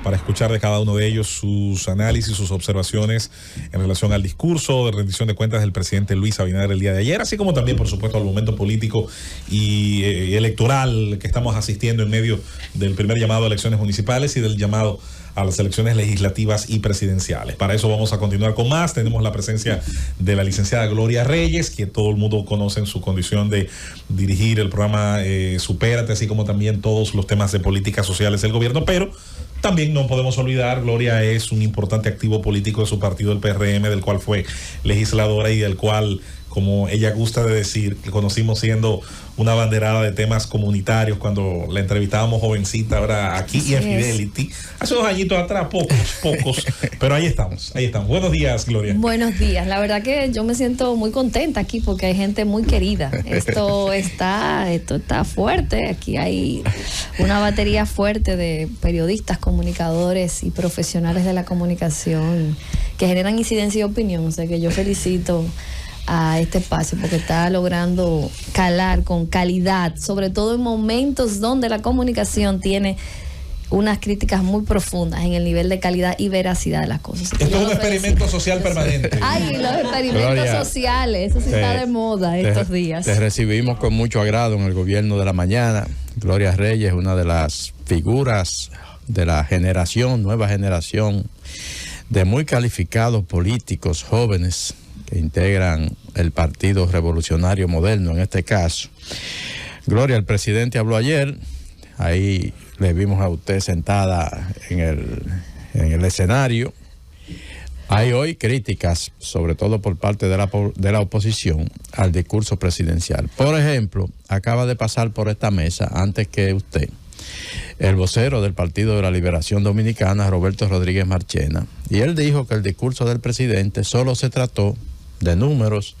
para escuchar de cada uno de ellos sus análisis, sus observaciones en relación al discurso de rendición de cuentas del presidente Luis Abinader el día de ayer, así como también, por supuesto, al momento político y electoral que estamos asistiendo en medio del primer llamado a elecciones municipales y del llamado a las elecciones legislativas y presidenciales. Para eso vamos a continuar con más. Tenemos la presencia de la licenciada Gloria Reyes, que todo el mundo conoce en su condición de dirigir el programa Supérate, así como también todos los temas de políticas sociales del gobierno, pero también no podemos olvidar, Gloria es un importante activo político de su partido, el PRM, del cual fue legisladora y del cual, como ella gusta de decir, conocimos siendo una banderada de temas comunitarios cuando la entrevistábamos jovencita, ahora aquí y en Fidelity, hace 2 añitos atrás, pocos, pero ahí estamos. Buenos días, Gloria. Buenos días, la verdad que yo me siento muy contenta aquí porque hay gente muy querida. Esto está fuerte, aquí hay una batería fuerte de periodistas, comunicadores y profesionales de la comunicación que generan incidencia y opinión, o sea que yo felicito a este espacio porque está logrando calar con calidad, sobre todo en momentos donde la comunicación tiene unas críticas muy profundas en el nivel de calidad y veracidad de las cosas. Esto es un experimento social permanente. Ay, los experimentos Gloria, sociales, eso sí está de moda estos días. Te recibimos con mucho agrado en el gobierno de la mañana. Gloria Reyes, una de las figuras de la nueva generación de muy calificados políticos jóvenes que integran el Partido Revolucionario Moderno en este caso. Gloria, el presidente habló ayer, ahí le vimos a usted sentada en el escenario. Hay hoy críticas, sobre todo por parte de la oposición, al discurso presidencial. Por ejemplo, acaba de pasar por esta mesa, antes que usted, el vocero del Partido de la Liberación Dominicana, Roberto Rodríguez Marchena, y él dijo que el discurso del presidente solo se trató de números,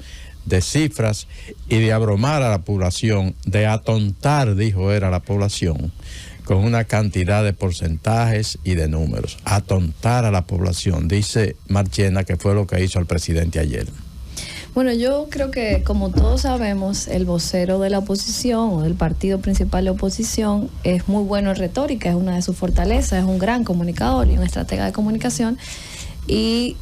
de cifras y de abrumar a la población, de atontar, dijo él, a la población con una cantidad de porcentajes y de números. Atontar a la población, dice Marchena, que fue lo que hizo el presidente ayer. Bueno, yo creo que, como todos sabemos, el vocero de la oposición o del partido principal de oposición es muy bueno en retórica, es una de sus fortalezas, es un gran comunicador y un estratega de comunicación y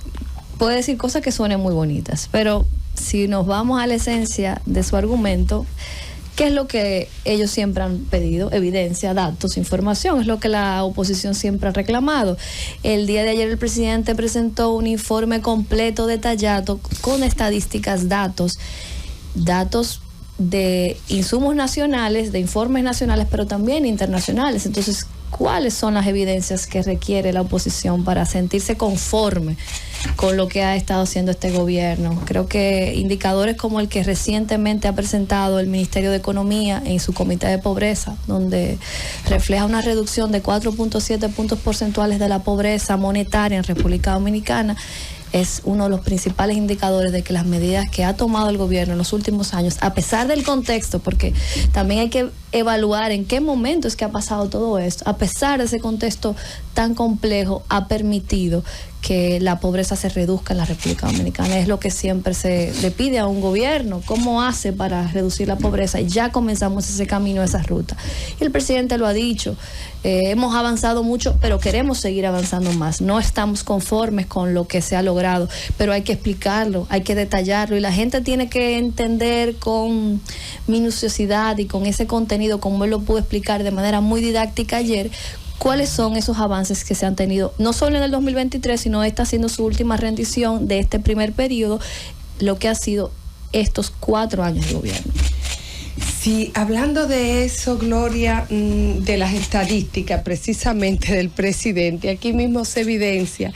puede decir cosas que suenen muy bonitas, pero si nos vamos a la esencia de su argumento, ¿qué es lo que ellos siempre han pedido? Evidencia, datos, información, es lo que la oposición siempre ha reclamado. El día de ayer el presidente presentó un informe completo, detallado, con estadísticas, datos de insumos nacionales, de informes nacionales, pero también internacionales. Entonces, ¿cuáles son las evidencias que requiere la oposición para sentirse conforme con lo que ha estado haciendo este gobierno? Creo que indicadores como el que recientemente ha presentado el Ministerio de Economía en su Comité de Pobreza, donde refleja una reducción de 4.7 puntos porcentuales de la pobreza monetaria en República Dominicana, es uno de los principales indicadores de que las medidas que ha tomado el gobierno en los últimos años, a pesar del contexto, porque también hay que evaluar en qué momento es que ha pasado todo esto, a pesar de ese contexto tan complejo, ha permitido que la pobreza se reduzca en la República Dominicana. Es lo que siempre se le pide a un gobierno, cómo hace para reducir la pobreza, y ya comenzamos ese camino, esa ruta. Y el presidente lo ha dicho, hemos avanzado mucho, pero queremos seguir avanzando más. No estamos conformes con lo que se ha logrado, pero hay que explicarlo, hay que detallarlo, y la gente tiene que entender con minuciosidad y con ese contenido, como él lo pudo explicar de manera muy didáctica ayer, cuáles son esos avances que se han tenido, no solo en el 2023, sino esta siendo su última rendición de este primer periodo, lo que ha sido estos 4 años de gobierno. Sí, hablando de eso, Gloria, de las estadísticas precisamente del presidente, aquí mismo se evidencia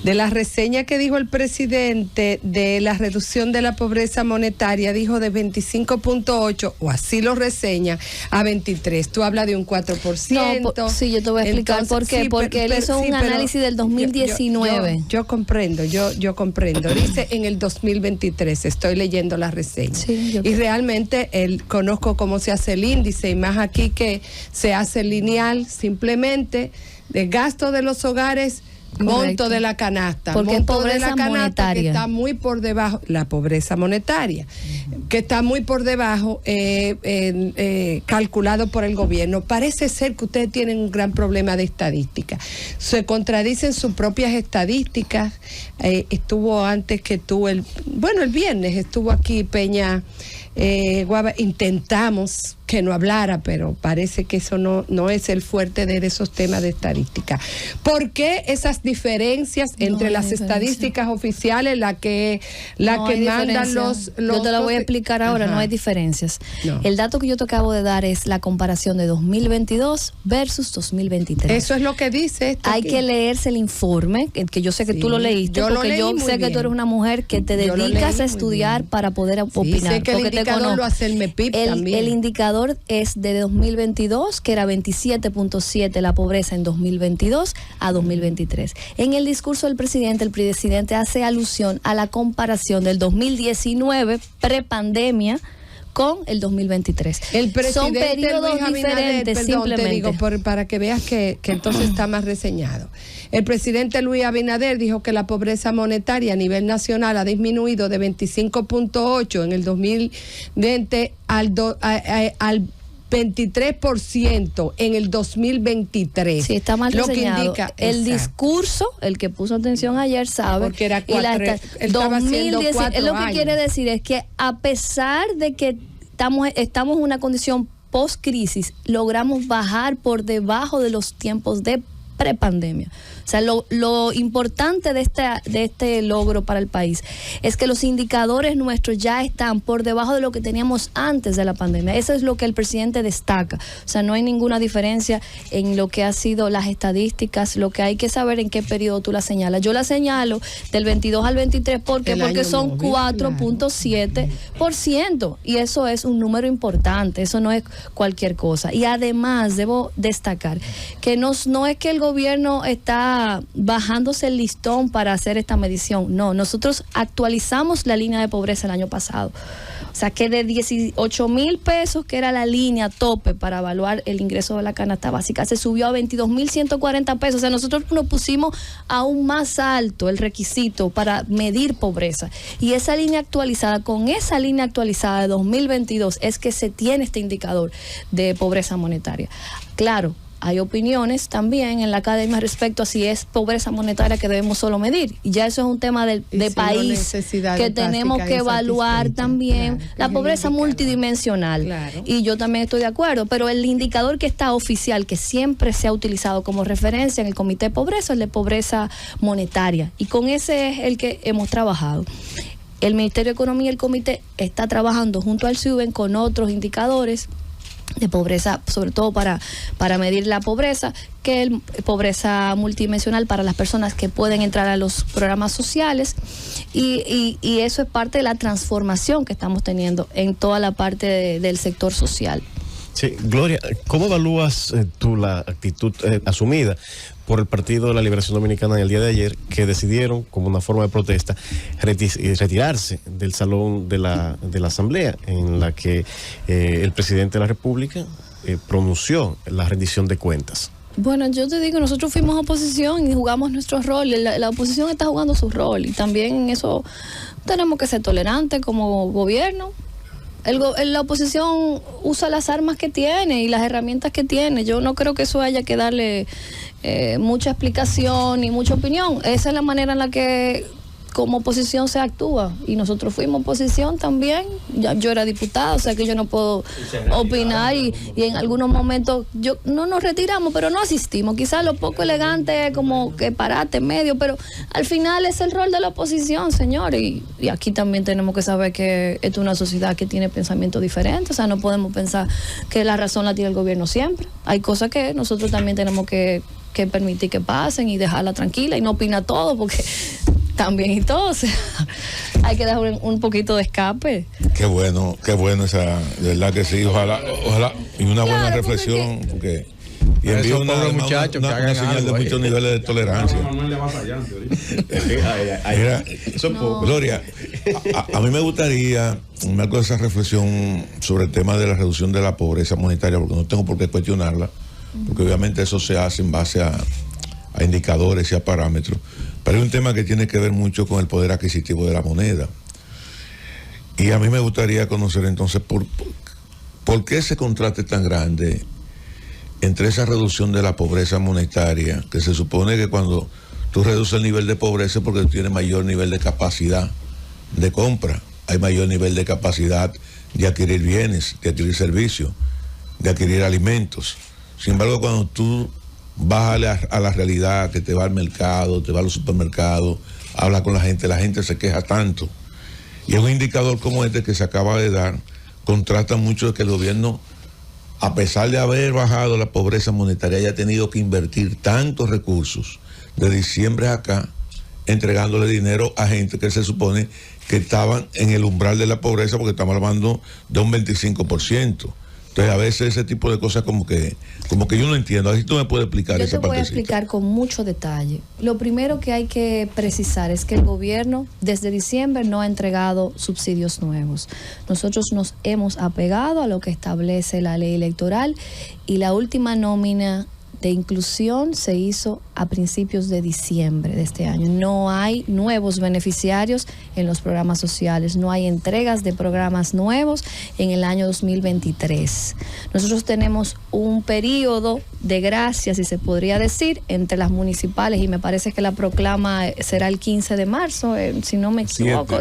de la reseña que dijo el presidente de la reducción de la pobreza monetaria, dijo de 25.8, o así lo reseña, a 23. Tú hablas de un 4%. No, sí, yo te voy a explicar por qué. Porque él hizo un análisis del 2019. Yo comprendo, yo comprendo. Dice en el 2023, estoy leyendo la reseña. Sí, y realmente él conozco cómo se hace el índice, y más aquí que se hace lineal, simplemente de gasto de los hogares monto de la canasta. Porque monto es pobreza de la canasta monetaria. que está muy por debajo, la pobreza monetaria, que está muy por debajo, calculado por el gobierno. Parece ser que ustedes tienen un gran problema de estadística. Se contradicen sus propias estadísticas. Estuvo antes que tú, el viernes estuvo aquí Peña Guava. Intentamos que no hablara, pero parece que eso no es el fuerte de esos temas de estadística. ¿Por qué esas diferencias entre las estadísticas oficiales, la que mandan los... Yo te la voy a explicar ahora. Ajá. No hay diferencias. No. El dato que yo te acabo de dar es la comparación de 2022 versus 2023. Eso es lo que dice esto Hay aquí. que leerse el informe, que yo sé que Sí, tú lo leíste, yo lo porque leí yo muy sé que bien. tú eres una mujer que te Yo lo dedicas leí a muy estudiar bien. para poder opinar. sé que el porque te indicador conozco. lo hace el MEPIP también. El indicador es de 2022, que era 27.7 la pobreza en 2022 a 2023. En el discurso del presidente, el presidente hace alusión a la comparación del 2019, prepandemia, con el 2023. El presidente Son periodos Luis Abinader, diferentes, perdón, simplemente. te digo, para que veas que entonces está más reseñado. El presidente Luis Abinader dijo que la pobreza monetaria a nivel nacional ha disminuido de 25.8 en el 2020 al 23% en el 2023. Sí, está mal lo que reseñado. indica El exacto. discurso, el que puso atención ayer sabe. Porque era y la él estaba haciendo 2010, 4 es lo que años. quiere decir es que a pesar de que estamos en una condición post-crisis, logramos bajar por debajo de los tiempos de prepandemia. O sea, lo importante de este logro para el país es que los indicadores nuestros ya están por debajo de lo que teníamos antes de la pandemia. Eso es lo que el presidente destaca. O sea, no hay ninguna diferencia en lo que ha sido las estadísticas. Lo que hay que saber en qué periodo tú la señalas. Yo la señalo del 22 al 23 porque año son móvil, 4.7%, y eso es un número importante. Eso no es cualquier cosa. Y además debo destacar que no es que el gobierno está bajándose el listón para hacer esta medición. No, nosotros actualizamos la línea de pobreza el año pasado. O sea, que de 18,000 pesos, que era la línea tope para evaluar el ingreso de la canasta básica, se subió a 22,140 pesos. O sea, nosotros nos pusimos aún más alto el requisito para medir pobreza. Y esa línea actualizada, con esa línea actualizada de 2022, es que se tiene este indicador de pobreza monetaria. Claro, hay opiniones también en la academia respecto a si es pobreza monetaria que debemos solo medir. Y ya eso es un tema de país que tenemos que evaluar también. Claro, la pobreza multidimensional. Claro. Y yo también estoy de acuerdo. Pero el indicador que está oficial, que siempre se ha utilizado como referencia en el Comité de Pobreza, es el de pobreza monetaria. Y con ese es el que hemos trabajado. El Ministerio de Economía y el Comité está trabajando junto al SUBEN con otros indicadores de pobreza, sobre todo para medir la pobreza, que es pobreza multidimensional para las personas que pueden entrar a los programas sociales, y eso es parte de la transformación que estamos teniendo en toda la parte del sector social. Sí, Gloria, ¿cómo evalúas tú la actitud asumida por el Partido de la Liberación Dominicana en el día de ayer, que decidieron, como una forma de protesta, retirarse del salón de la Asamblea, en la que el presidente de la República pronunció la rendición de cuentas? Bueno, yo te digo, nosotros fuimos oposición y jugamos nuestro rol. La oposición está jugando su rol, y también en eso tenemos que ser tolerantes como gobierno. La oposición usa las armas que tiene y las herramientas que tiene. Yo no creo que eso haya que darle mucha explicación ni mucha opinión. Esa es la manera en la que como oposición se actúa, y nosotros fuimos oposición también. Yo era diputada, o sea que yo no puedo opinar, y en algunos momentos no nos retiramos, pero no asistimos. Quizás lo poco elegante es como que parate en medio, pero al final es el rol de la oposición, señor, y aquí también tenemos que saber que esta es una sociedad que tiene pensamientos diferentes. O sea, no podemos pensar que la razón la tiene el gobierno siempre. Hay cosas que nosotros también tenemos que permitir que pasen y dejarla tranquila y no opina todo, porque también y todo, o sea, hay que dejar un poquito de escape. Qué bueno de verdad que sí, ojalá, y una buena reflexión, porque y envío una señal de muchos niveles de tolerancia. Mira, Gloria, a mí me gustaría, en marco de esa reflexión sobre el tema de la reducción de la pobreza monetaria, porque no tengo por qué cuestionarla, porque obviamente eso se hace en base a indicadores y a parámetros, pero hay un tema que tiene que ver mucho con el poder adquisitivo de la moneda. Y a mí me gustaría conocer entonces por qué ese contraste tan grande entre esa reducción de la pobreza monetaria, que se supone que cuando tú reduces el nivel de pobreza es porque tú tienes mayor nivel de capacidad de compra, hay mayor nivel de capacidad de adquirir bienes, de adquirir servicios, de adquirir alimentos. Sin embargo, cuando tú vas a la realidad, que te va al mercado, te va a los supermercados, habla con la gente se queja tanto. Y es un indicador como este que se acaba de dar, contrasta mucho de que el gobierno, a pesar de haber bajado la pobreza monetaria, haya tenido que invertir tantos recursos de diciembre a acá, entregándole dinero a gente que se supone que estaban en el umbral de la pobreza, porque estamos hablando de un 25%. Entonces, a veces ese tipo de cosas como que yo no entiendo. Así tú me puedes explicar esa partecita. Yo te voy a explicar con mucho detalle. Lo primero que hay que precisar es que el gobierno desde diciembre no ha entregado subsidios nuevos. Nosotros nos hemos apegado a lo que establece la ley electoral y la última nómina de inclusión se hizo a principios de diciembre de este año. No hay nuevos beneficiarios en los programas sociales, no hay entregas de programas nuevos en el año 2023. Nosotros tenemos un periodo de gracia, si se podría decir, entre las municipales, y me parece que la proclama será el 15 de marzo, si no me equivoco.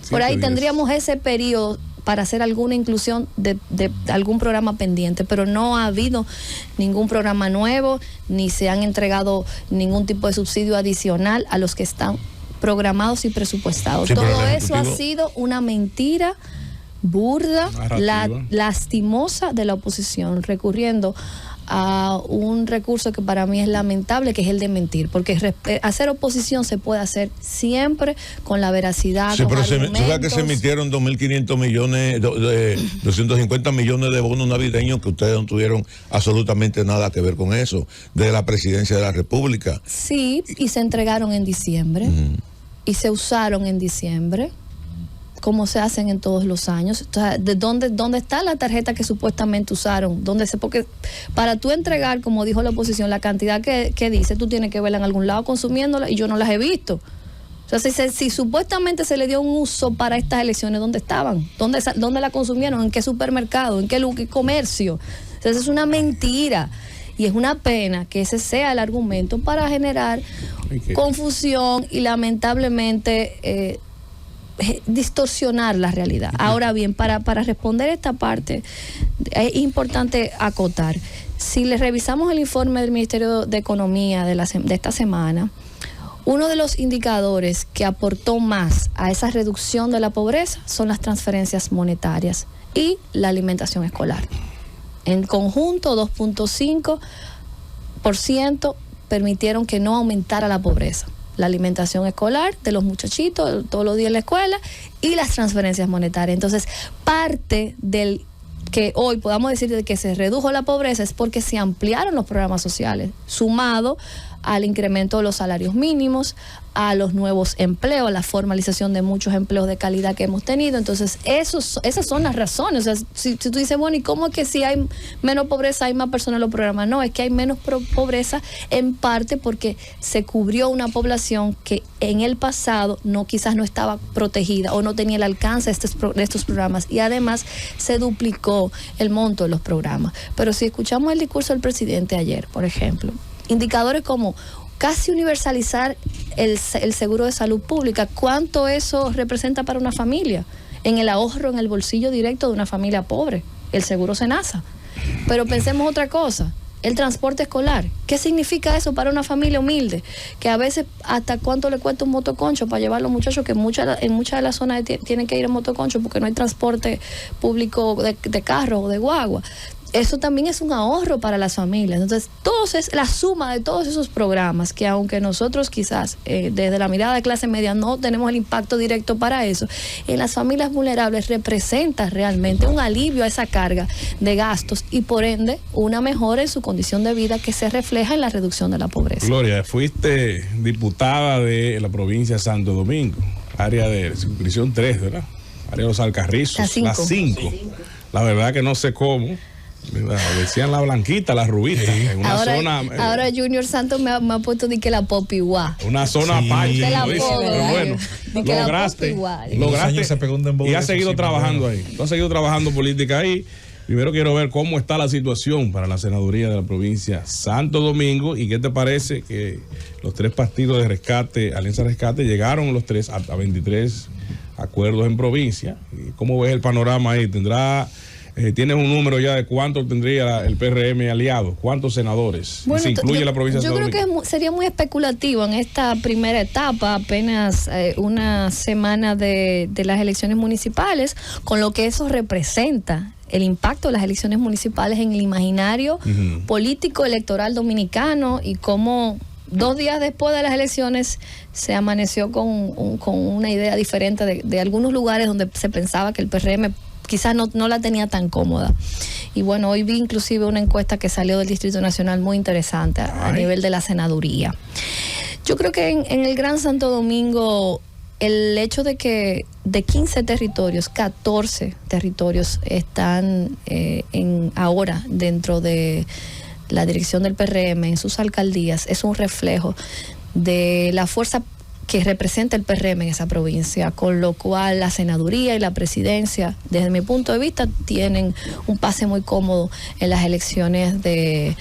Por ahí tendríamos ese periodo para hacer alguna inclusión de algún programa pendiente, pero no ha habido ningún programa nuevo, ni se han entregado ningún tipo de subsidio adicional a los que están programados y presupuestados. Sí, todo eso ha sido una mentira burda, lastimosa de la oposición, recurriendo a un recurso que para mí es lamentable, que es el de mentir, porque hacer oposición se puede hacer siempre con la veracidad, sí, con pero argumentos. ¿Tú sabes que se emitieron 2.500 millones, 250 millones de bonos navideños que ustedes no tuvieron absolutamente nada que ver con eso, de la presidencia de la República? Sí, y se entregaron en diciembre, y se usaron en diciembre, como se hacen en todos los años. O sea, ¿de dónde está la tarjeta que supuestamente usaron? Porque para tú entregar, como dijo la oposición, la cantidad que dice, tú tienes que verla en algún lado consumiéndola, y yo no las he visto. O sea, si supuestamente se le dio un uso para estas elecciones, ¿dónde estaban? ¿Dónde la consumieron? ¿En qué supermercado? ¿En qué comercio? O sea, eso es una mentira. Y es una pena que ese sea el argumento para generar confusión y lamentablemente distorsionar la realidad. Ahora bien, para responder esta parte, es importante acotar. Si le revisamos el informe del Ministerio de Economía de esta semana, uno de los indicadores que aportó más a esa reducción de la pobreza son las transferencias monetarias y la alimentación escolar. En conjunto, 2.5% permitieron que no aumentara la pobreza. La alimentación escolar de los muchachitos todos los días en la escuela y las transferencias monetarias. Entonces, parte del que hoy podamos decir de que se redujo la pobreza es porque se ampliaron los programas sociales, sumado al incremento de los salarios mínimos, a los nuevos empleos, a la formalización de muchos empleos de calidad que hemos tenido. Entonces, esas son las razones. O sea, si tú dices, bueno, ¿y cómo es que si hay menos pobreza hay más personas en los programas? No, es que hay menos pobreza en parte porque se cubrió una población que en el pasado quizás no estaba protegida o no tenía el alcance de estos programas, y además se duplicó el monto de los programas. Pero si escuchamos el discurso del presidente ayer, por ejemplo, indicadores como casi universalizar el seguro de salud pública, ¿cuánto eso representa para una familia? En el ahorro, en el bolsillo directo de una familia pobre, el seguro SENASA. Pero pensemos otra cosa, el transporte escolar. ¿Qué significa eso para una familia humilde? Que a veces hasta cuánto le cuesta un motoconcho para llevar a los muchachos, que en muchas de las zonas tienen que ir en motoconcho porque no hay transporte público de carro o de guagua. Eso también es un ahorro para las familias. Entonces, es la suma de todos esos programas que, aunque nosotros quizás desde la mirada de clase media no tenemos el impacto directo para eso, en las familias vulnerables representa realmente un alivio a esa carga de gastos y por ende una mejora en su condición de vida que se refleja en la reducción de la pobreza. Gloria, fuiste diputada de la provincia de Santo Domingo, área de circunscripción 3, ¿verdad? Área de los Alcarrizos, las 5. La verdad que no sé cómo Decían la blanquita, la rubita, en una ahora, zona. Ahora Junior Santos me ha puesto de que la popiguá. Una zona aparte. Te la Luis, pongo, pero bueno, de que la lograste, igual. En 2 años se pegó un dembow y de has eso, seguido sí, trabajando bueno. ahí. Tú has seguido trabajando política ahí. Primero quiero ver cómo está la situación para la senaduría de la provincia Santo Domingo y qué te parece que los 3 partidos de rescate, Alianza Rescate, llegaron los 3 a 23 acuerdos en provincia. ¿Y cómo ves el panorama ahí? ¿Tienes un número ya de cuánto tendría el PRM aliado? ¿Cuántos senadores? Bueno, ¿Se incluye la provincia de yo Santo creo Domingo? que sería muy especulativo en esta primera etapa, apenas una semana de las elecciones municipales, con lo que eso representa. El impacto de las elecciones municipales en el imaginario político electoral dominicano y cómo 2 días después de las elecciones se amaneció con una idea diferente de algunos lugares donde se pensaba que el PRM quizás no la tenía tan cómoda. Y bueno, hoy vi inclusive una encuesta que salió del Distrito Nacional muy interesante a nivel de la senaduría. Yo creo que en el Gran Santo Domingo el hecho de que de 15 territorios, 14 territorios están ahora dentro de la dirección del PRM en sus alcaldías es un reflejo de la fuerza que representa el PRM en esa provincia, con lo cual la senaduría y la presidencia, desde mi punto de vista, tienen un pase muy cómodo en las elecciones de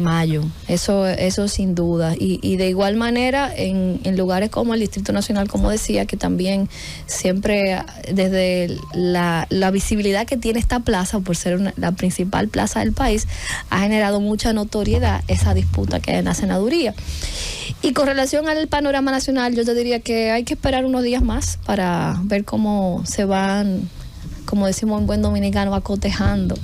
mayo. Eso sin duda. Y de igual manera, en lugares como el Distrito Nacional, como decía, que también siempre, desde la visibilidad que tiene esta plaza, por ser la principal plaza del país, ha generado mucha notoriedad esa disputa que hay en la senaduría. Y con relación al panorama nacional, yo te diría que hay que esperar unos días más para ver cómo se van, como decimos en buen dominicano, acotejando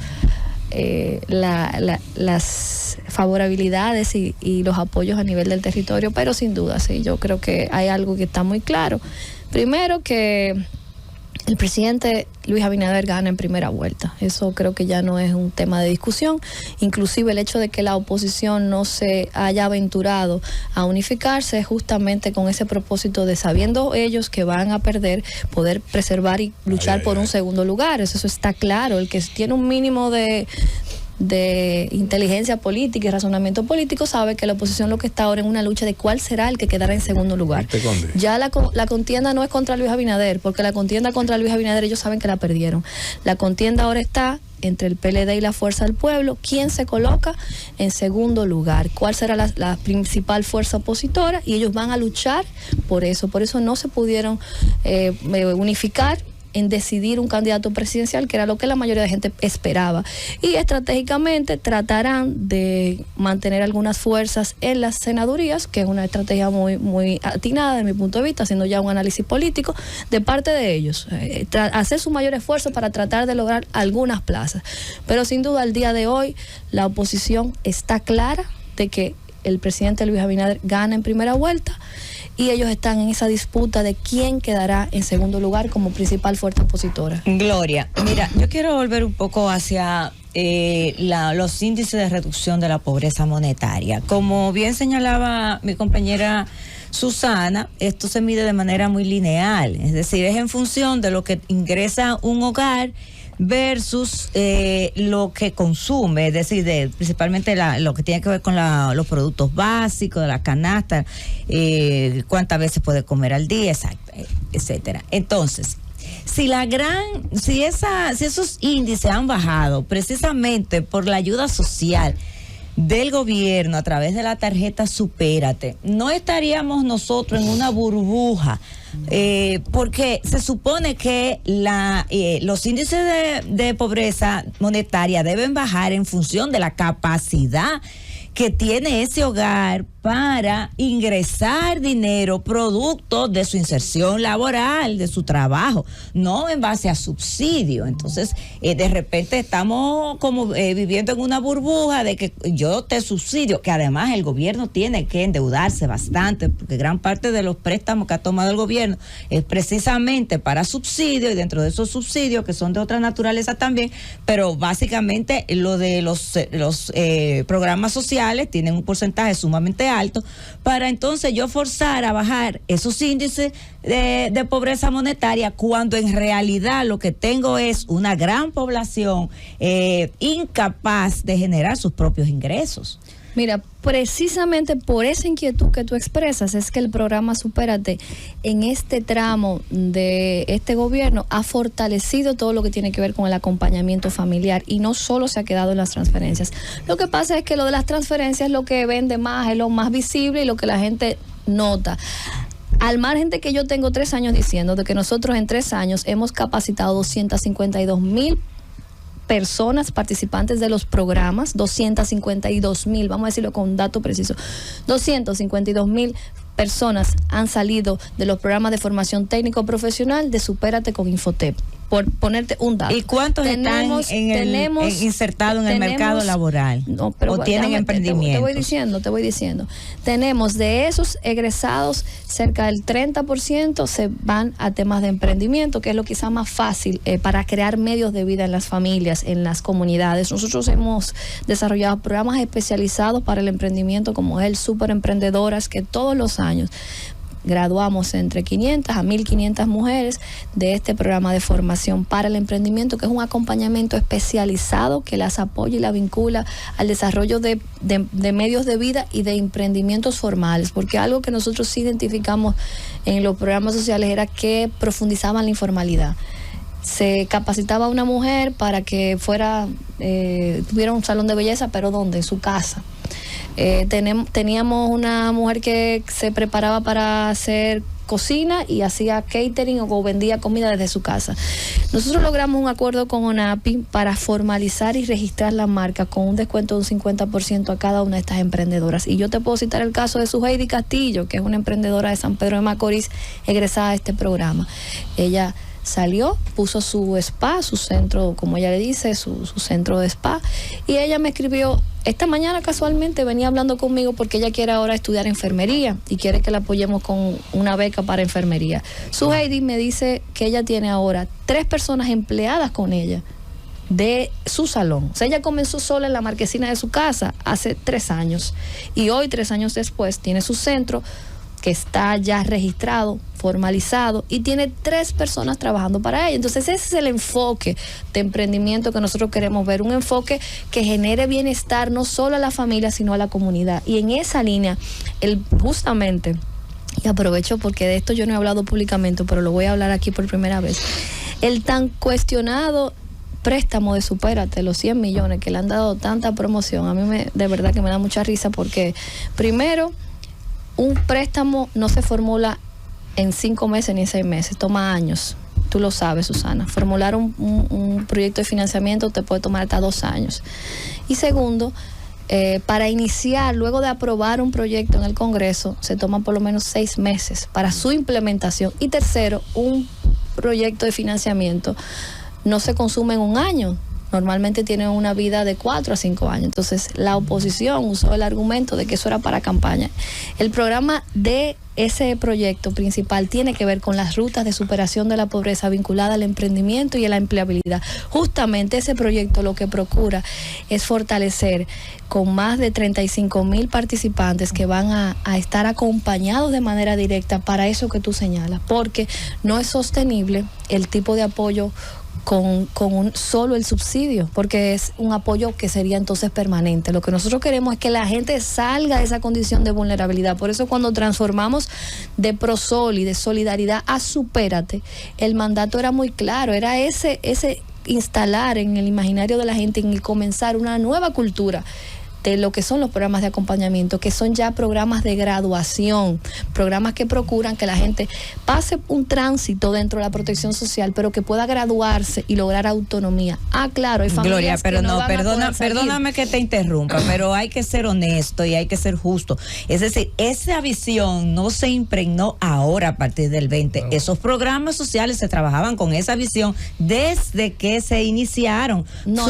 las favorabilidades y los apoyos a nivel del territorio, pero sin duda, sí, yo creo que hay algo que está muy claro. Primero, que el presidente Luis Abinader gana en primera vuelta. Eso creo que ya no es un tema de discusión. Inclusive el hecho de que la oposición no se haya aventurado a unificarse es justamente con ese propósito de, sabiendo ellos que van a perder, poder preservar y luchar por un segundo lugar. Eso está claro. El que tiene un mínimo de inteligencia política y razonamiento político sabe que la oposición lo que está ahora en una lucha de cuál será el que quedará en segundo lugar. Ya la contienda no es contra Luis Abinader, porque la contienda contra Luis Abinader ellos saben que la perdieron. La contienda ahora está entre el PLD y la Fuerza del Pueblo. ¿Quién se coloca en segundo lugar? ¿Cuál será la principal fuerza opositora? Y ellos van a luchar por eso. Por eso no se pudieron unificar en decidir un candidato presidencial, que era lo que la mayoría de gente esperaba. Y estratégicamente tratarán de mantener algunas fuerzas en las senadurías, que es una estrategia muy, muy atinada desde mi punto de vista, haciendo ya un análisis político de parte de ellos. Hacer su mayor esfuerzo para tratar de lograr algunas plazas. Pero sin duda, al día de hoy, la oposición está clara de que el presidente Luis Abinader gana en primera vuelta, y ellos están en esa disputa de quién quedará en segundo lugar como principal fuerza opositora. Gloria, mira, yo quiero volver un poco hacia los índices de reducción de la pobreza monetaria. Como bien señalaba mi compañera Susana, esto se mide de manera muy lineal, es decir, es en función de lo que ingresa un hogar versus lo que consume, es decir, principalmente lo que tiene que ver con los productos básicos, de la canasta, cuántas veces puede comer al día, etcétera. Entonces, si esos índices han bajado precisamente por la ayuda social del gobierno a través de la tarjeta Supérate, no estaríamos nosotros en una burbuja, porque se supone que los índices de pobreza monetaria deben bajar en función de la capacidad que tiene ese hogar para ingresar dinero producto de su inserción laboral, de su trabajo, no en base a subsidio. Entonces, de repente estamos como viviendo en una burbuja de que yo te subsidio, que además el gobierno tiene que endeudarse bastante, porque gran parte de los préstamos que ha tomado el gobierno es precisamente para subsidio, y dentro de esos subsidios, que son de otra naturaleza también, pero básicamente lo de los programas sociales sociales tienen un porcentaje sumamente alto, para entonces yo forzar a bajar esos índices de pobreza monetaria, cuando en realidad lo que tengo es una gran población incapaz de generar sus propios ingresos. Mira, precisamente por esa inquietud que tú expresas es que el programa Supérate en este tramo de este gobierno ha fortalecido todo lo que tiene que ver con el acompañamiento familiar y no solo se ha quedado en las transferencias. Lo que pasa es que lo de las transferencias es lo que vende más, es lo más visible y lo que la gente nota. Al margen de que yo tengo 3 años diciendo de que nosotros en 3 años hemos capacitado 252,000 personas participantes de los programas, 252,000, vamos a decirlo con un dato preciso, 252,000 personas han salido de los programas de formación técnico profesional de Supérate con Infotep, por ponerte un dato. ¿Y cuántos están insertados en el mercado laboral? No, pero ¿O tienen emprendimiento? Te voy diciendo. Tenemos de esos egresados, cerca del 30% se van a temas de emprendimiento, que es lo quizá más fácil para crear medios de vida en las familias, en las comunidades. Nosotros hemos desarrollado programas especializados para el emprendimiento, como es el Super Emprendedoras, que todos los años graduamos entre 500 a 1.500 mujeres de este programa de formación para el emprendimiento, que es un acompañamiento especializado que las apoya y la vincula al desarrollo de medios de vida y de emprendimientos formales, porque algo que nosotros sí identificamos en los programas sociales era que profundizaban la informalidad. Se capacitaba a una mujer para que tuviera un salón de belleza, pero ¿dónde? En su casa. Teníamos una mujer que se preparaba para hacer cocina y hacía catering o vendía comida desde su casa. Nosotros logramos un acuerdo con ONAPI para formalizar y registrar la marca con un descuento de un 50% a cada una de estas emprendedoras. Y yo te puedo citar el caso de Suheidi Castillo, que es una emprendedora de San Pedro de Macorís, egresada de este programa. Ella salió, puso su spa, su centro, como ella le dice, su centro de spa, y ella me escribió esta mañana, casualmente venía hablando conmigo porque ella quiere ahora estudiar enfermería y quiere que la apoyemos con una beca para enfermería. Suheidi me dice que ella tiene ahora 3 personas empleadas con ella de su salón. O sea, ella comenzó sola en la marquesina de su casa hace 3 años y hoy, 3 años después, tiene su centro que está ya registrado, formalizado, y tiene 3 personas trabajando para ella. Entonces ese es el enfoque de emprendimiento que nosotros queremos ver, un enfoque que genere bienestar no solo a la familia, sino a la comunidad. Y en esa línea, justamente, y aprovecho porque de esto yo no he hablado públicamente, pero lo voy a hablar aquí por primera vez, el tan cuestionado préstamo de Supérate, los 100 millones que le han dado tanta promoción, a mí de verdad que me da mucha risa, porque primero, un préstamo no se formula en 5 meses ni en 6 meses, toma años. Tú lo sabes, Susana. Formular un proyecto de financiamiento te puede tomar hasta 2 años. Y segundo, para iniciar, luego de aprobar un proyecto en el Congreso, se toman por lo menos 6 meses para su implementación. Y tercero, un proyecto de financiamiento no se consume en 1 año. Normalmente tienen una vida de 4 a 5 años. Entonces, la oposición usó el argumento de que eso era para campaña. El programa de ese proyecto principal tiene que ver con las rutas de superación de la pobreza vinculada al emprendimiento y a la empleabilidad. Justamente ese proyecto lo que procura es fortalecer con más de 35,000 participantes que van a estar acompañados de manera directa para eso que tú señalas, porque no es sostenible el tipo de apoyo con solo el subsidio, porque es un apoyo que sería entonces permanente. Lo que nosotros queremos es que la gente salga de esa condición de vulnerabilidad. Por eso cuando transformamos de Prosol y de Solidaridad a Supérate, el mandato era muy claro, era ese instalar en el imaginario de la gente, en el comenzar una nueva cultura de lo que son los programas de acompañamiento, que son ya programas de graduación, programas que procuran que la gente pase un tránsito dentro de la protección social, pero que pueda graduarse y lograr autonomía. Claro, hay familias Gloria, pero que no van a poder salir. Perdóname que te interrumpa, pero hay que ser honesto y hay que ser justo. Es decir, esa visión no se impregnó ahora a partir del 20. Esos programas sociales se trabajaban con esa visión desde que se iniciaron. No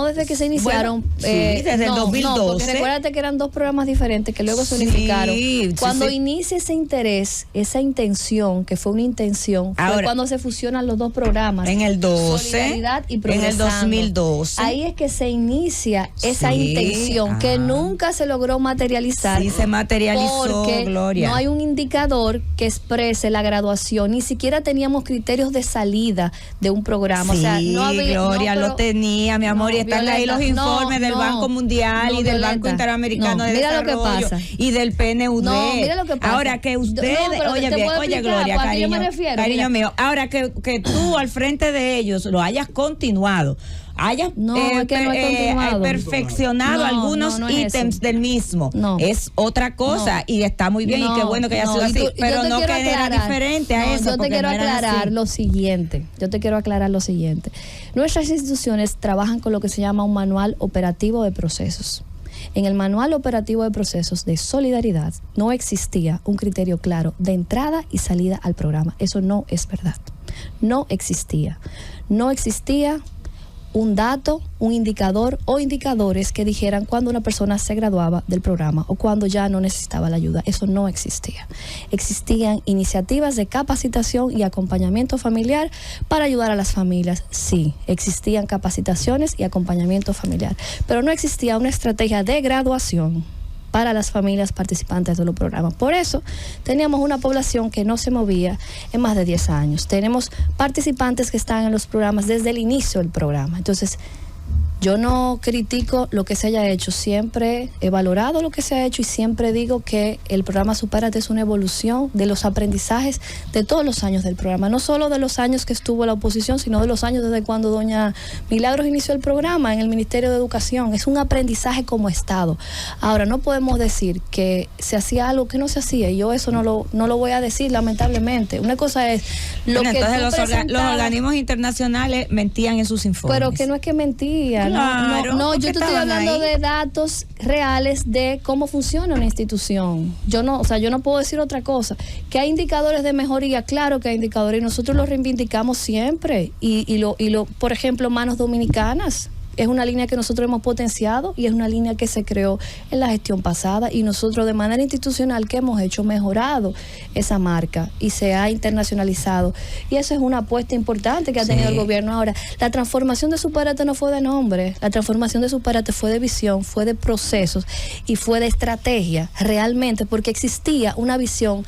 desde que se iniciaron. Bueno, sí, desde el 2012. porque recuérdate que eran dos programas diferentes que luego se unificaron. Cuando inicia ese interés, esa intención, que fue una intención, fue ahora, cuando se fusionan los dos programas. En el 12. Solidaridad y en el Progresando. 2012. Ahí es que se inicia esa intención que nunca se logró materializar. Sí, se materializó, porque Gloria. no hay un indicador que exprese la graduación, ni siquiera teníamos criterios de salida de un programa. Sí, o sea, no había, Gloria, no, pero, lo tenía, mi amor, no, y están ahí Violeta, los informes del Banco Mundial y del Banco Interamericano de mira Desarrollo lo que pasa. y del PNUD. No, mira lo que pasa. Ahora que ustedes, pero oye te bien, puedo oye explicar, Gloria, ¿a qué yo me cariño, refiero? cariño Mira. mío, ahora que tú al frente de ellos lo hayas continuado, hayas No, es que no he continuado. perfeccionado No, algunos no es ítems eso. del mismo. No. Es otra cosa No. y está muy bien y qué bueno que haya sido y así, tú- pero yo te no quiero que era aclarar. diferente a No, eso. Yo te porque quiero no era aclarar así. lo siguiente. Nuestras instituciones trabajan con lo que se llama un manual operativo de procesos. En el manual operativo de procesos de solidaridad no existía un criterio claro de entrada y salida al programa. Eso no es verdad. No existía. No existía un dato, un indicador o indicadores que dijeran cuando una persona se graduaba del programa o cuando ya no necesitaba la ayuda. Eso no existía. Existían iniciativas de capacitación y acompañamiento familiar para ayudar a las familias. Sí, existían capacitaciones y acompañamiento familiar, pero no existía una estrategia de graduación para las familias participantes de los programas. Por eso teníamos una población que no se movía en más de 10 años. Tenemos participantes que están en los programas desde el inicio del programa. Entonces, yo no critico lo que se haya hecho, siempre he valorado lo que se ha hecho y siempre digo que el programa Supérate es una evolución de los aprendizajes de todos los años del programa, no solo de los años que estuvo la oposición, sino de los años desde cuando doña Milagros inició el programa en el Ministerio de Educación. Es un aprendizaje como Estado. Ahora, no podemos decir que se hacía algo que no se hacía, y yo eso no lo voy a decir, lamentablemente. Una cosa es lo Bueno, que entonces tú los presentabas, organismos internacionales mentían en sus informes. pero que no es que mentía. Claro, No, porque yo te estoy estaban hablando ahí. de datos reales de cómo funciona una institución. Yo no puedo decir otra cosa. Que hay indicadores de mejoría, claro que hay indicadores y nosotros los reivindicamos siempre. Por ejemplo, Manos Dominicanas. Es una línea que nosotros hemos potenciado y es una línea que se creó en la gestión pasada y nosotros de manera institucional que hemos hecho mejorado esa marca y se ha internacionalizado y eso es una apuesta importante que ha tenido el gobierno. Ahora, la transformación de Supérate no fue de nombre, la transformación de Supérate fue de visión, fue de procesos y fue de estrategia realmente, porque existía una visión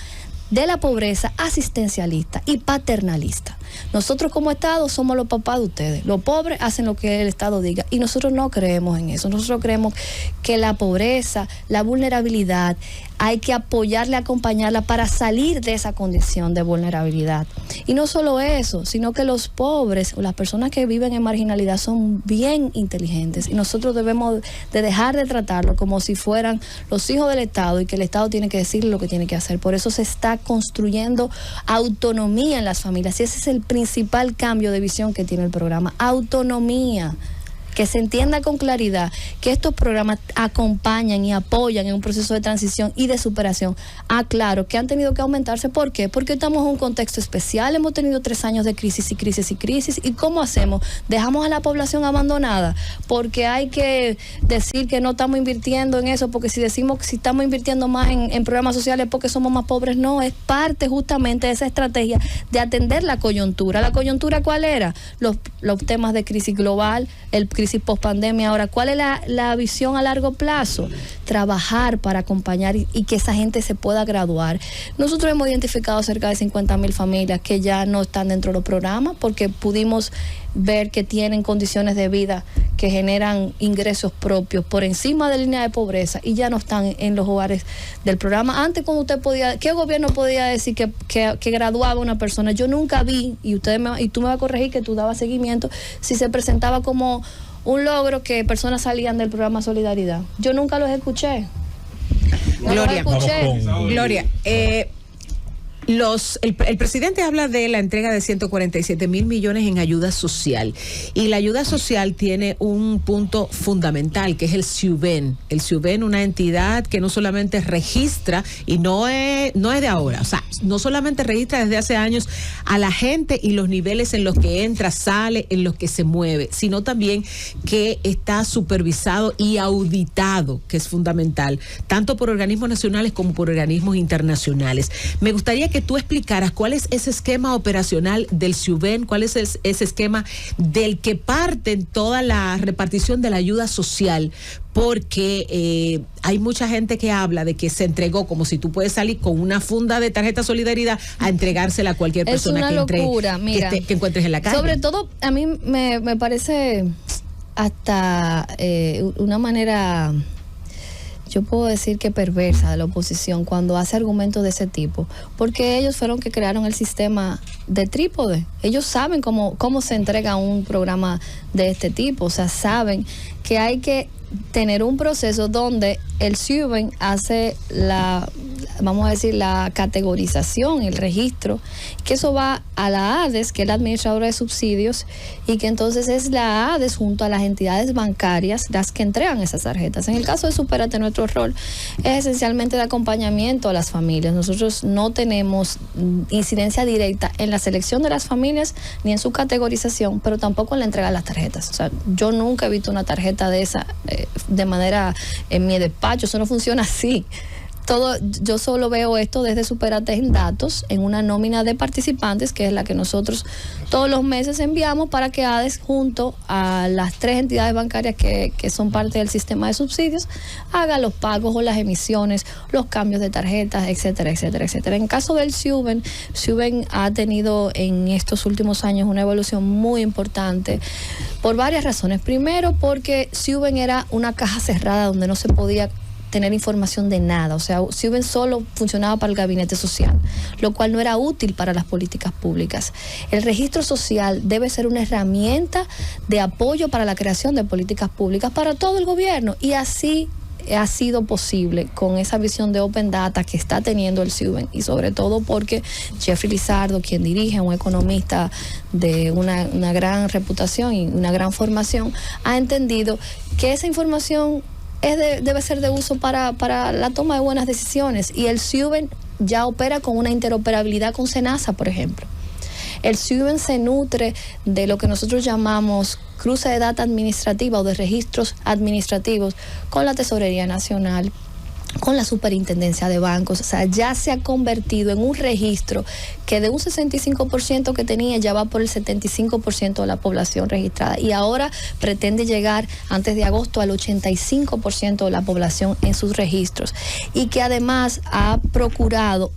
de la pobreza asistencialista y paternalista. Nosotros como Estado somos los papás de ustedes. Los pobres hacen lo que el Estado diga y nosotros no creemos en eso. Nosotros creemos que la pobreza, la vulnerabilidad, hay que apoyarla, acompañarla para salir de esa condición de vulnerabilidad. Y no solo eso, sino que los pobres o las personas que viven en marginalidad son bien inteligentes y nosotros debemos de dejar de tratarlo como si fueran los hijos del Estado y que el Estado tiene que decirle lo que tiene que hacer. Por eso se está construyendo autonomía en las familias y ese es el principal cambio de visión que tiene el programa. Autonomía. Que se entienda con claridad que estos programas acompañan y apoyan en un proceso de transición y de superación. Claro, que han tenido que aumentarse. ¿Por qué? Porque estamos en un contexto especial, hemos tenido 3 años de crisis y crisis y crisis. ¿Y cómo hacemos? ¿Dejamos a la población abandonada? Porque hay que decir que no estamos invirtiendo en eso, porque si decimos que si estamos invirtiendo más en programas sociales porque somos más pobres, no, es parte justamente de esa estrategia de atender la coyuntura. ¿La coyuntura cuál era? Los temas de crisis global, el crisis post-pandemia. Ahora, ¿cuál es la visión a largo plazo? Trabajar para acompañar y que esa gente se pueda graduar. Nosotros hemos identificado cerca de 50,000 familias que ya no están dentro de los programas porque pudimos ver que tienen condiciones de vida que generan ingresos propios por encima de la línea de pobreza y ya no están en los hogares del programa. Antes, cuando ¿qué gobierno podía decir que graduaba una persona? Yo nunca vi, y tú me vas a corregir que tú dabas seguimiento, si se presentaba como un logro que personas salían del programa Solidaridad. Yo nunca los escuché. Gloria, Vamos con- Gloria, El presidente habla de la entrega de 147 mil millones en ayuda social, y la ayuda social tiene un punto fundamental, que es el SIUVEN. El SIUVEN, una entidad que no solamente registra, y no es de ahora, o sea, no solamente registra desde hace años a la gente y los niveles en los que entra, sale, en los que se mueve, sino también que está supervisado y auditado, que es fundamental, tanto por organismos nacionales como por organismos internacionales. Me gustaría que tú explicaras cuál es ese esquema operacional del SIUVEN, cuál es ese esquema del que parte toda la repartición de la ayuda social, porque hay mucha gente que habla de que se entregó como si tú puedes salir con una funda de tarjeta Solidaridad a entregársela a cualquier persona que locura, mira, que encuentres en la calle. Sobre todo, a mí me parece hasta una manera, yo puedo decir que perversa, de la oposición cuando hace argumentos de ese tipo, porque ellos fueron que crearon el sistema de trípode. Ellos saben cómo se entrega un programa de este tipo, o sea, saben que hay que tener un proceso donde el SIUVEN hace vamos a decir, la categorización, el registro, que eso va a la ADES, que es la administradora de subsidios, y que entonces es la ADES junto a las entidades bancarias las que entregan esas tarjetas. En el caso de Supérate, nuestro rol es esencialmente de acompañamiento a las familias. Nosotros no tenemos incidencia directa en la selección de las familias ni en su categorización, pero tampoco en la entrega de las tarjetas. O sea, yo nunca he visto una tarjeta de esa de manera en mi despacho. Eso no funciona así. Yo solo veo esto desde Supérate en datos, en una nómina de participantes, que es la que nosotros todos los meses enviamos para que ADES, junto a las 3 entidades bancarias que son parte del sistema de subsidios, haga los pagos o las emisiones, los cambios de tarjetas, etcétera, etcétera, etcétera. En caso del SIUVEN ha tenido en estos últimos años una evolución muy importante por varias razones. Primero, porque SIUVEN era una caja cerrada donde no se podía tener información de nada. O sea, SIUVEN solo funcionaba para el gabinete social, lo cual no era útil para las políticas públicas. El registro social debe ser una herramienta de apoyo para la creación de políticas públicas para todo el gobierno, y así ha sido posible con esa visión de Open Data que está teniendo el SIUVEN, y sobre todo porque Jeffrey Lizardo, quien dirige, un economista de una gran reputación y una gran formación, ha entendido que esa información debe ser de uso para la toma de buenas decisiones, y el SIUVEN ya opera con una interoperabilidad con SENASA, por ejemplo. El SIUVEN se nutre de lo que nosotros llamamos cruce de data administrativa o de registros administrativos con la Tesorería Nacional, con la Superintendencia de Bancos. O sea, ya se ha convertido en un registro que de un 65% que tenía ya va por el 75% de la población registrada, y ahora pretende llegar antes de agosto al 85% de la población en sus registros, y que además ha procurado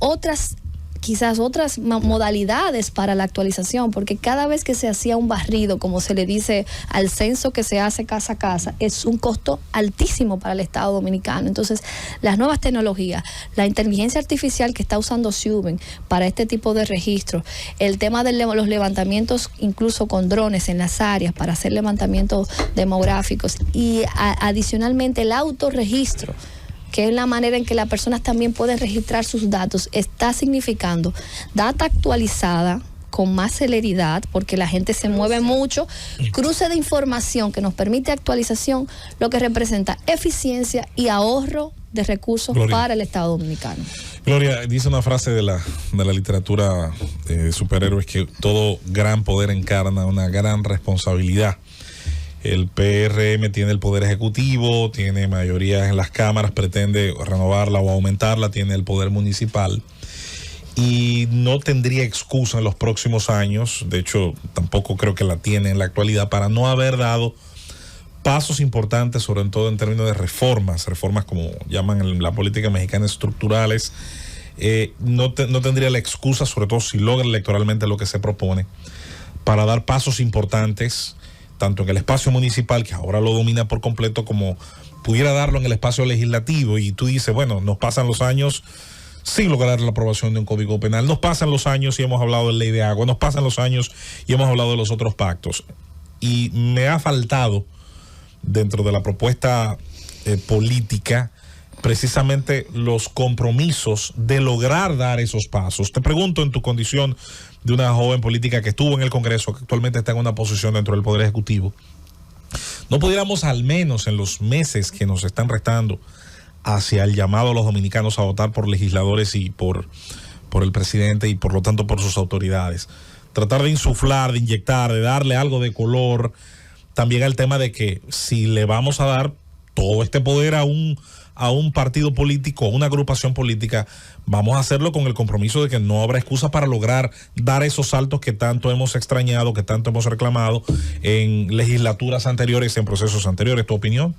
quizás otras modalidades para la actualización, porque cada vez que se hacía un barrido, como se le dice al censo que se hace casa a casa, es un costo altísimo para el Estado Dominicano. Entonces, las nuevas tecnologías, la inteligencia artificial que está usando SIUVEN para este tipo de registros, el tema de los levantamientos incluso con drones en las áreas para hacer levantamientos demográficos, y adicionalmente el autorregistro, que es la manera en que las personas también pueden registrar sus datos, está significando data actualizada con más celeridad, porque la gente se mueve mucho, cruce de información que nos permite actualización, lo que representa eficiencia y ahorro de recursos, Gloria, para el Estado Dominicano. Gloria, dice una frase de la literatura de superhéroes, que todo gran poder encarna una gran responsabilidad. El PRM tiene el poder ejecutivo, tiene mayoría en las cámaras, pretende renovarla o aumentarla, tiene el poder municipal, y no tendría excusa en los próximos años, de hecho tampoco creo que la tiene en la actualidad, para no haber dado pasos importantes, sobre todo en términos de reformas como llaman en la política mexicana, estructurales. No tendría la excusa, sobre todo si logra electoralmente lo que se propone, para dar pasos importantes tanto en el espacio municipal, que ahora lo domina por completo, como pudiera darlo en el espacio legislativo. Y tú dices, bueno, nos pasan los años sin lograr la aprobación de un código penal, nos pasan los años y hemos hablado de ley de agua, nos pasan los años y hemos hablado de los otros pactos. Y me ha faltado, dentro de la propuesta política, precisamente los compromisos de lograr dar esos pasos. Te pregunto, en tu condición de una joven política que estuvo en el Congreso, que actualmente está en una posición dentro del Poder Ejecutivo, ¿no pudiéramos al menos en los meses que nos están restando hacia el llamado a los dominicanos a votar por legisladores y por el presidente y por lo tanto por sus autoridades, tratar de insuflar, de inyectar, de darle algo de color también al tema de que si le vamos a dar todo este poder a un partido político, a una agrupación política, vamos a hacerlo con el compromiso de que no habrá excusa para lograr dar esos saltos que tanto hemos extrañado, que tanto hemos reclamado en legislaturas anteriores, en procesos anteriores? ¿Tu opinión?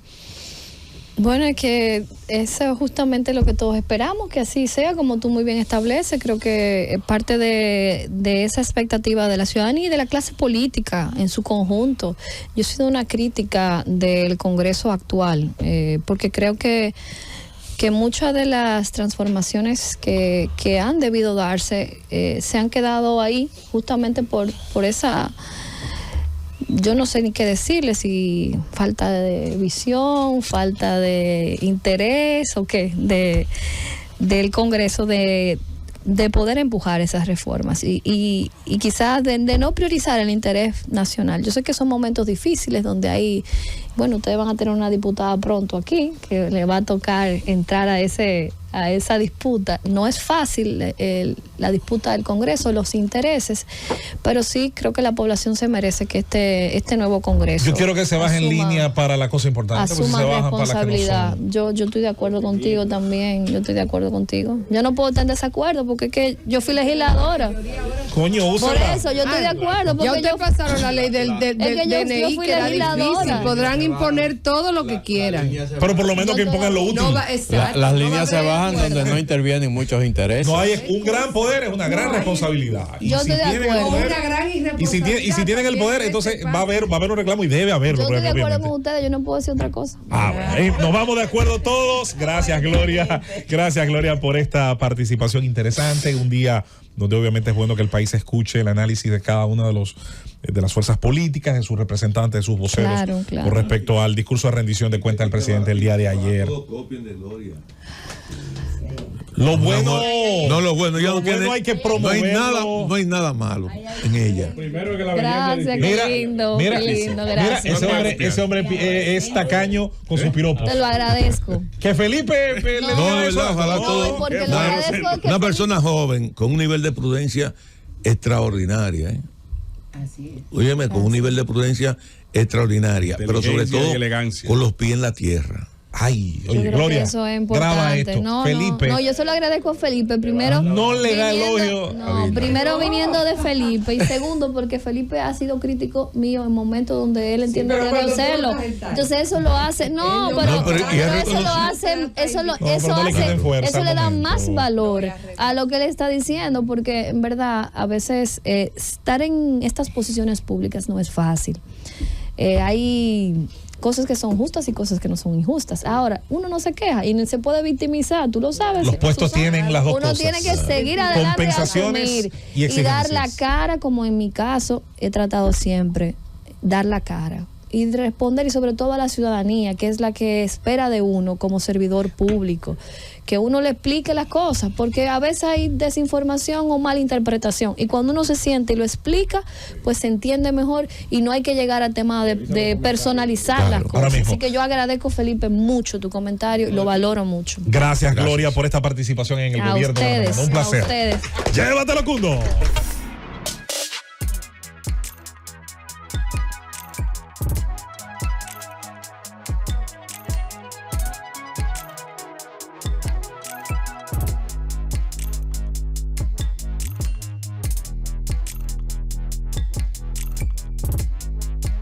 Bueno, es que eso es justamente lo que todos esperamos, que así sea, como tú muy bien estableces. Creo que parte de esa expectativa de la ciudadanía y de la clase política en su conjunto. Yo he sido una crítica del Congreso actual, porque creo que muchas de las transformaciones que han debido darse se han quedado ahí justamente por esa... Yo no sé ni qué decirle, si falta de visión, falta de interés o qué del Congreso de poder empujar esas reformas y quizás de no priorizar el interés nacional. Yo sé que son momentos difíciles donde hay, bueno, ustedes van a tener una diputada pronto aquí que le va a tocar entrar a esa disputa. No es fácil la disputa del Congreso, los intereses, pero sí creo que la población se merece que este nuevo Congreso... Yo quiero que se baje en línea para la cosa importante. Asuma responsabilidad. Yo estoy de acuerdo contigo también, yo estoy de acuerdo contigo. Yo no puedo estar en desacuerdo porque es que yo fui legisladora. Coño, úsala. Por eso yo estoy de acuerdo. Porque ya ustedes pasaron la ley del DNI, que era difícil. Podrán imponer todo lo que quieran. Pero por lo menos que impongan lo útil. Las líneas se bajan donde no intervienen muchos intereses. No hay un gran poder, es una gran responsabilidad. Yo estoy de acuerdo. Una gran irresponsabilidad. Y si tienen el poder, entonces va a haber un reclamo y debe haberlo. Yo estoy de acuerdo con ustedes, yo no puedo decir otra cosa. Bueno, nos vamos de acuerdo todos. Gracias, Gloria. Gracias, Gloria, por esta participación interesante. Un día donde obviamente es bueno que el país escuche el análisis de cada una de las fuerzas políticas, de sus representantes, de sus voceros, claro. Con respecto al discurso de rendición de cuentas del presidente el día de ayer. Lo bueno, lo bueno, ya lo bueno hay que promoverlo. No hay nada malo en ella. Gracias, qué lindo, gracias. Mira, ese hombre es tacaño con sus piropos. Te lo agradezco. Que Felipe le no, de verdad, ojalá todo. Una persona joven con un nivel de prudencia extraordinaria, ¿eh? Así es. Óyeme, con un nivel de prudencia extraordinaria, pero sobre todo con los pies en la tierra. Ay, oye, Gloria, eso es graba esto. No, Felipe. No, yo se lo agradezco a Felipe. Primero, no le da elogio. No, primero viniendo de Felipe y segundo porque Felipe ha sido crítico mío en momentos donde él entiende que debe hacerlo. Entonces eso lo hace. No, pero eso lo hace. Eso le da más valor a lo que él está diciendo, porque en verdad a veces estar en estas posiciones públicas no es fácil. Hay cosas que son justas y cosas que no son injustas. Ahora, uno no se queja y no se puede victimizar, tú lo sabes. Los puestos tienen las dos cosas. Uno tiene que seguir adelante, compensaciones asumir y dar la cara, como en mi caso he tratado siempre, dar la cara y responder, y sobre todo a la ciudadanía, que es la que espera de uno como servidor público, que uno le explique las cosas, porque a veces hay desinformación o malinterpretación, y cuando uno se siente y lo explica, pues se entiende mejor y no hay que llegar al tema de personalizar las cosas. Así que yo agradezco, Felipe, mucho tu comentario y lo valoro mucho. Gracias, Gloria, por esta participación en el gobierno de la mañana. Un placer. A ustedes. Llévatelo, Cundo.